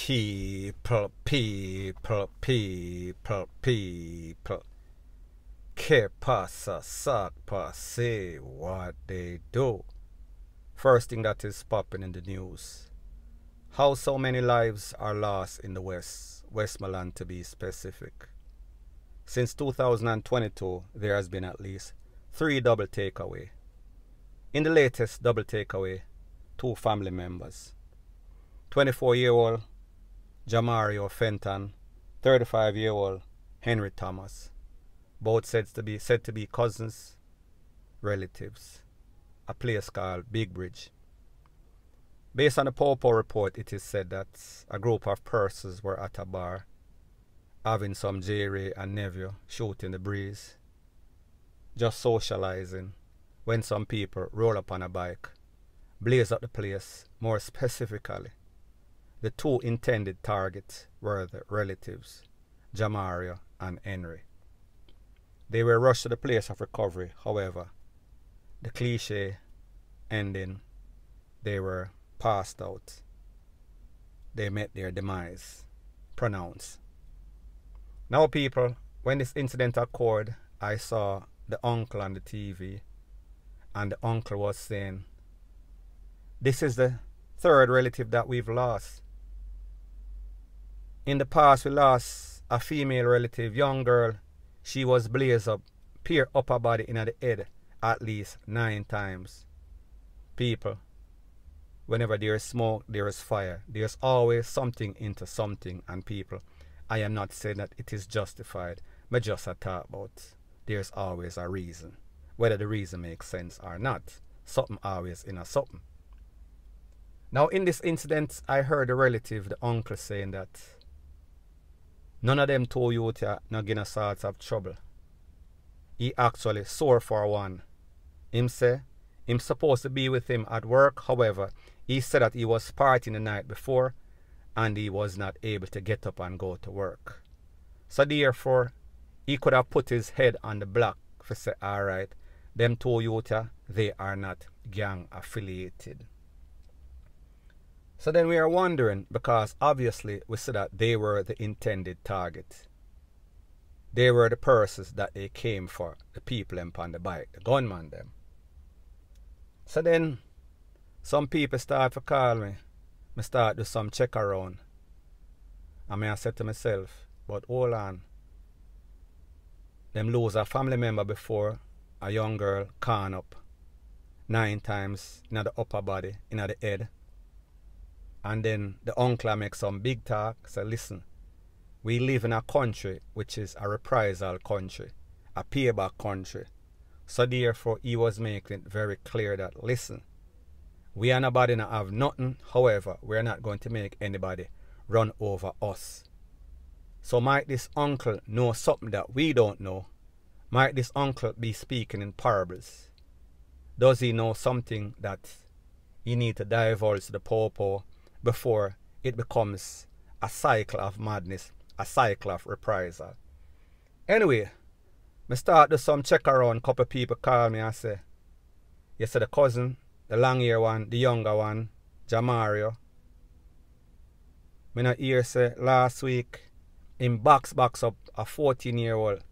People. Que pasa, sac passe, what they do. First thing that is popping in the news. How so many lives are lost in the Westmoreland to be specific. Since 2022, there has been at least 3 double takeaway. In the latest double takeaway, 2 family members. 24-year-old Jamario Fenton, 35-year-old Henry Thomas. Both said to be cousins, relatives. A place called Big Bridge. Based on the Popo report, it is said that a group of persons were at a bar, having some J-Ray and nephew shooting the breeze, just socializing, when some people roll up on a bike, blaze up the place. More specifically, the 2 intended targets were the relatives, Jamario and Henry. They were rushed to the place of recovery. However, the cliche ending, they were passed out. They met their demise pronounced. Now people, when this incident occurred, I saw the uncle on the TV, and the uncle was saying, this is the 3rd relative that we've lost. In the past, we lost a female relative, young girl. She was blazed up, pierced upper body in the head at least 9 times. People, whenever there is smoke, there is fire. There's always something into something. And people, I am not saying that it is justified, but just a talk about there's always a reason. Whether the reason makes sense or not, something always in a something. Now in this incident, I heard the relative, the uncle, saying that none of them 2 youth not getting sorts of trouble. He actually sore for one. Him say, him supposed to be with him at work. However, he said that he was partying the night before and he was not able to get up and go to work. So therefore, he could have put his head on the block to say, alright, them 2 youth, they are not gang affiliated. So then we are wondering, because obviously we said that they were the intended target. They were the persons that they came for, the people them on the bike, the gunman them. So then some people start to call me. I start to do some check around. And I said to myself, but hold on. Them lose a family member before, a young girl can up 9 times in the upper body, in the head. And then the uncle makes some big talk. Say, listen, we live in a country which is a reprisal country, a payback country. So therefore, he was making it very clear that, listen, we are nobody not have nothing. However, we are not going to make anybody run over us. So might this uncle know something that we don't know? Might this uncle be speaking in parables? Does he know something that he need to divulge to the Popo before it becomes a cycle of madness, a cycle of reprisal? Anyway, I start to some check around. Couple people call me and say, you see the cousin, the long hair one, the younger one, Jamario. I not hear say last week in box up a 14-year-old.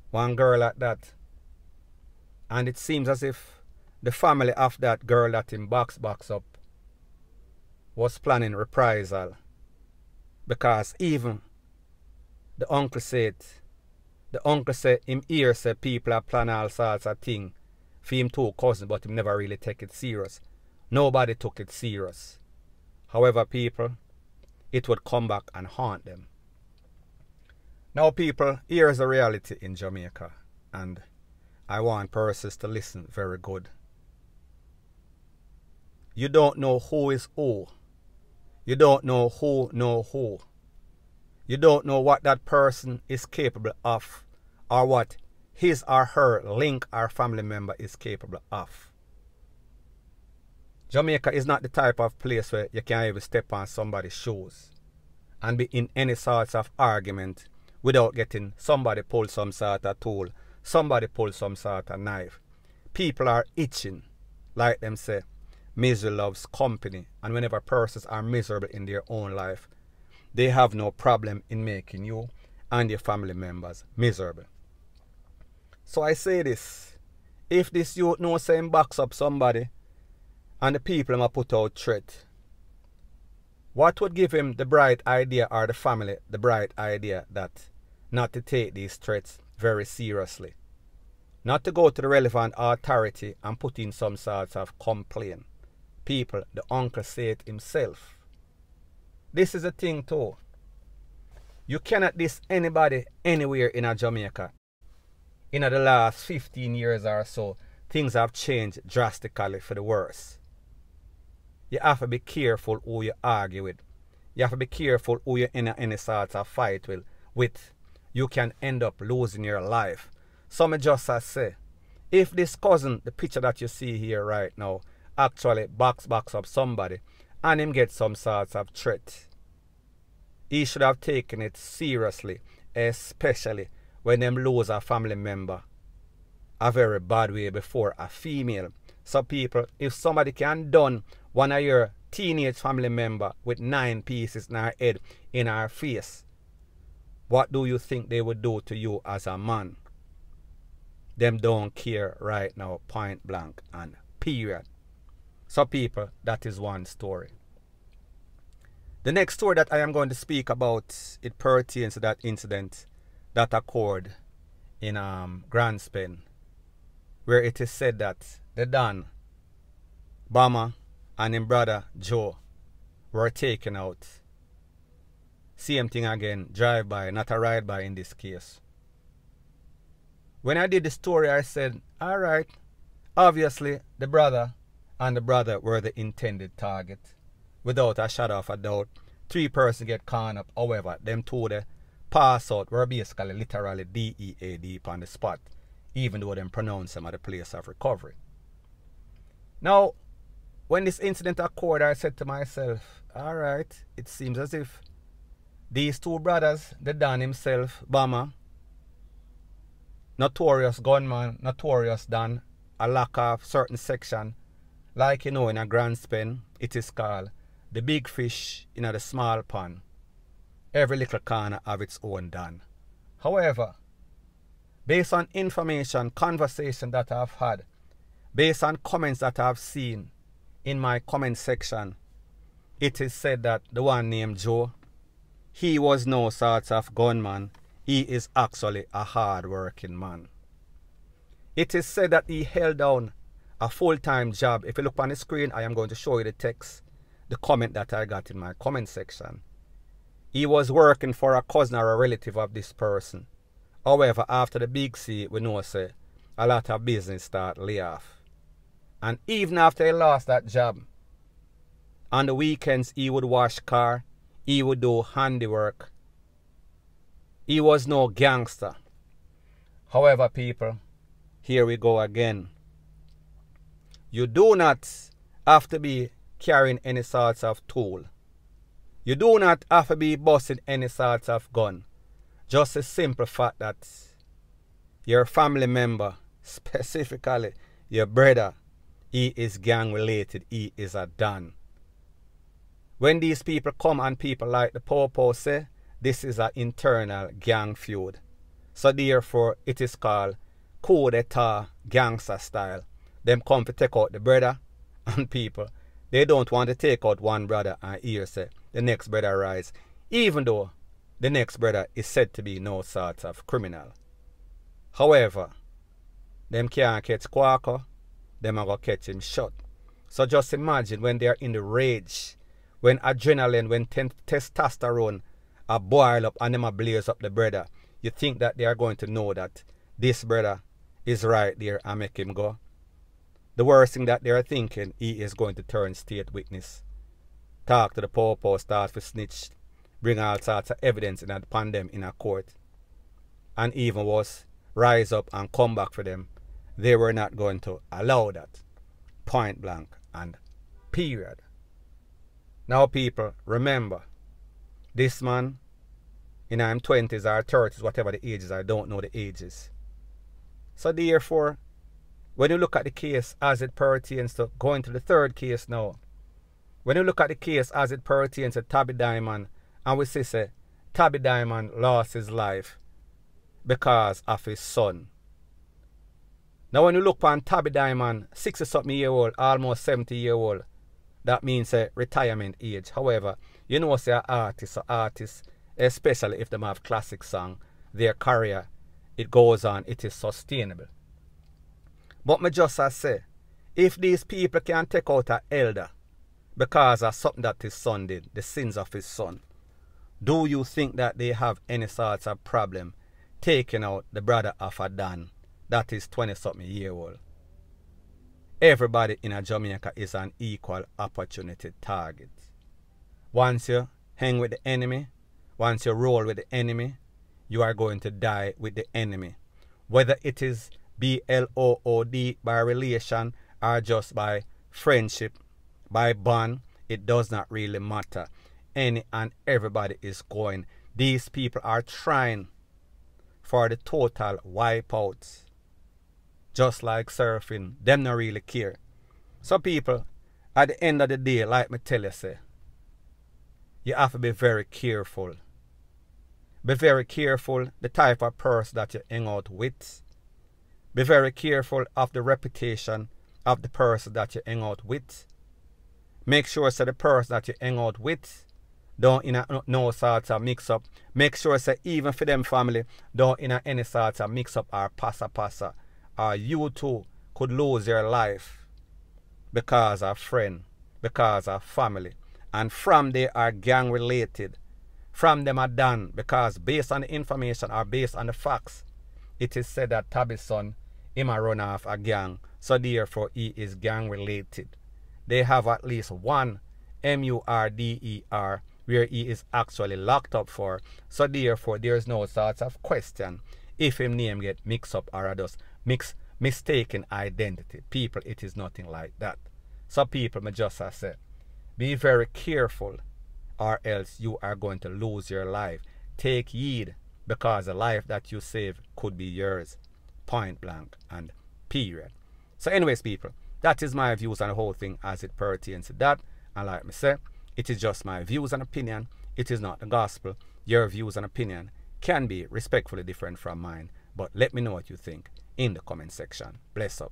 One girl like that. And it seems as if the family of that girl that in box up was planning reprisal. Because even the uncle said him here say people are planning all sorts of things for him 2 cousins, but him never really take it serious. Nobody took it serious. However, people, it would come back and haunt them. Now people, here is the reality in Jamaica, and I want persons to listen very good. You don't know who is who. You don't know who know who. You don't know what that person is capable of, or what his or her link or family member is capable of. Jamaica is not the type of place where you can even step on somebody's shoes and be in any sorts of argument without getting somebody pull some sort of tool, somebody pull some sort of knife. People are itching, like them say, misery loves company. And whenever persons are miserable in their own life, they have no problem in making you and your family members miserable. So I say this, if this youth knows saying backs up somebody and the people might put out threat, what would give him the bright idea, or the family the bright idea, that not to take these threats very seriously? Not to go to the relevant authority and put in some sorts of complaint. People, the uncle said it himself. This is a thing too. You cannot diss anybody anywhere in a Jamaica. In the last 15 years or so, things have changed drastically for the worse. You have to be careful who you argue with. You have to be careful who you're in any sort of fight with. You can end up losing your life. Some just say, if this cousin, the picture that you see here right now, actually backs up somebody and him get some sorts of threat, he should have taken it seriously, especially when them lose a family member a very bad way before a female. So people, if somebody can done one of your teenage family member with 9 pieces in her head, in her face, what do you think they would do to you as a man? Them don't care right now, point blank and period. So people, that is one story. The next story that I am going to speak about, it pertains to that incident that occurred in Grand Spain, where it is said that the Don, Bama, and his brother Joe were taken out. Same thing again, drive-by, not a ride-by in this case. When I did the story, I said, alright, obviously the brother and the brother were the intended target. Without a shadow of a doubt, 3 persons get caught up. However, them 2 they pass out were basically literally DEAD on the spot, even though them pronounce them at the place of recovery. Now, when this incident occurred, I said to myself, alright, it seems as if these 2 brothers, the Don himself, Bama, notorious gunman, notorious Don, a lack of certain section, like in a Grand Spain, it is called the big fish in the small pond. Every little corner have its own Don. However, based on information, conversation that I've had, based on comments that I've seen in my comment section, it is said that the one named Joe, he was no sort of gunman. He is actually a hard-working man. It is said that he held down a full-time job. If you look on the screen, I am going to show you the text, the comment that I got in my comment section. He was working for a cousin or a relative of this person. However, after the big C, we know say a lot of business start lay off. And even after he lost that job, on the weekends he would wash car, he would do handiwork. He was no gangster. However, people, here we go again. You do not have to be carrying any sorts of tool. You do not have to be busting any sorts of gun. Just a simple fact that your family member, specifically your brother, he is gang related, he is a Don. When these people come and people like the Popo say, this is an internal gang feud. So therefore, it is called coup d'etat gangster style. Them come to take out the brother and people. They don't want to take out one brother and hear say the next brother rise, even though the next brother is said to be no sort of criminal. However, them can't catch Quaco, them are going to catch him shot. So just imagine when they are in the rage, when adrenaline, when testosterone are boil up and them are blaze up the brother, you think that they are going to know that this brother is right there and make him go. The worst thing that they are thinking, he is going to turn state witness, talk to the Popo, start to snitch, bring all sorts of evidence in upon them in a court, and even was rise up and come back for them. They were not going to allow that, point blank and period. Now people, remember, this man in his 20s or 30s, whatever the ages, I don't know the ages. So therefore, when you look at the case as it pertains to going to the third case now, when you look at the case as it pertains to Tabby Diamond, and we say Tabby Diamond lost his life because of his son. Now when you look on Tabby Diamond, 60-something-year-old, almost 70-year-old, that means a retirement age. However, you know, say artists, especially if they have classic song, their career, it goes on, it is sustainable. But me just say, if these people can take out an elder because of something that his son did, the sins of his son, do you think that they have any sorts of problem taking out the brother of a Dan that is 20-something-year-old? Everybody in Jamaica is an equal opportunity target. Once you hang with the enemy, once you roll with the enemy, you are going to die with the enemy. Whether it is BLOOD, by relation, or just by friendship, by bond, it does not really matter. Any and everybody is going. These people are trying for the total wipeout. Just like surfing, them not really care. So people, at the end of the day, like me tell you, say, you have to be very careful. Be very careful the type of person that you hang out with. Be very careful of the reputation of the person that you hang out with. Make sure that the person that you hang out with don't in no sorts of mix up. Make sure that even for them family don't in any sorts of mix up or passa. Or you too could lose your life because of friend, because of family. And from they are gang related. From them are done because based on the information or based on the facts, it is said that Tabby's son, him a run off a gang. So therefore he is gang related. They have at least one MURDER where he is actually locked up for. So therefore there is no sorts of question if him name get mixed up or just mistaken identity. People, it is nothing like that. So people, me just say, be very careful or else you are going to lose your life. Take heed because the life that you save could be yours. Point blank and period. So anyways people, that is my views on the whole thing as it pertains to that. And like me say, it is just my views and opinion. It is not the gospel. Your views and opinion can be respectfully different from mine. But let me know what you think in the comment section. Bless up.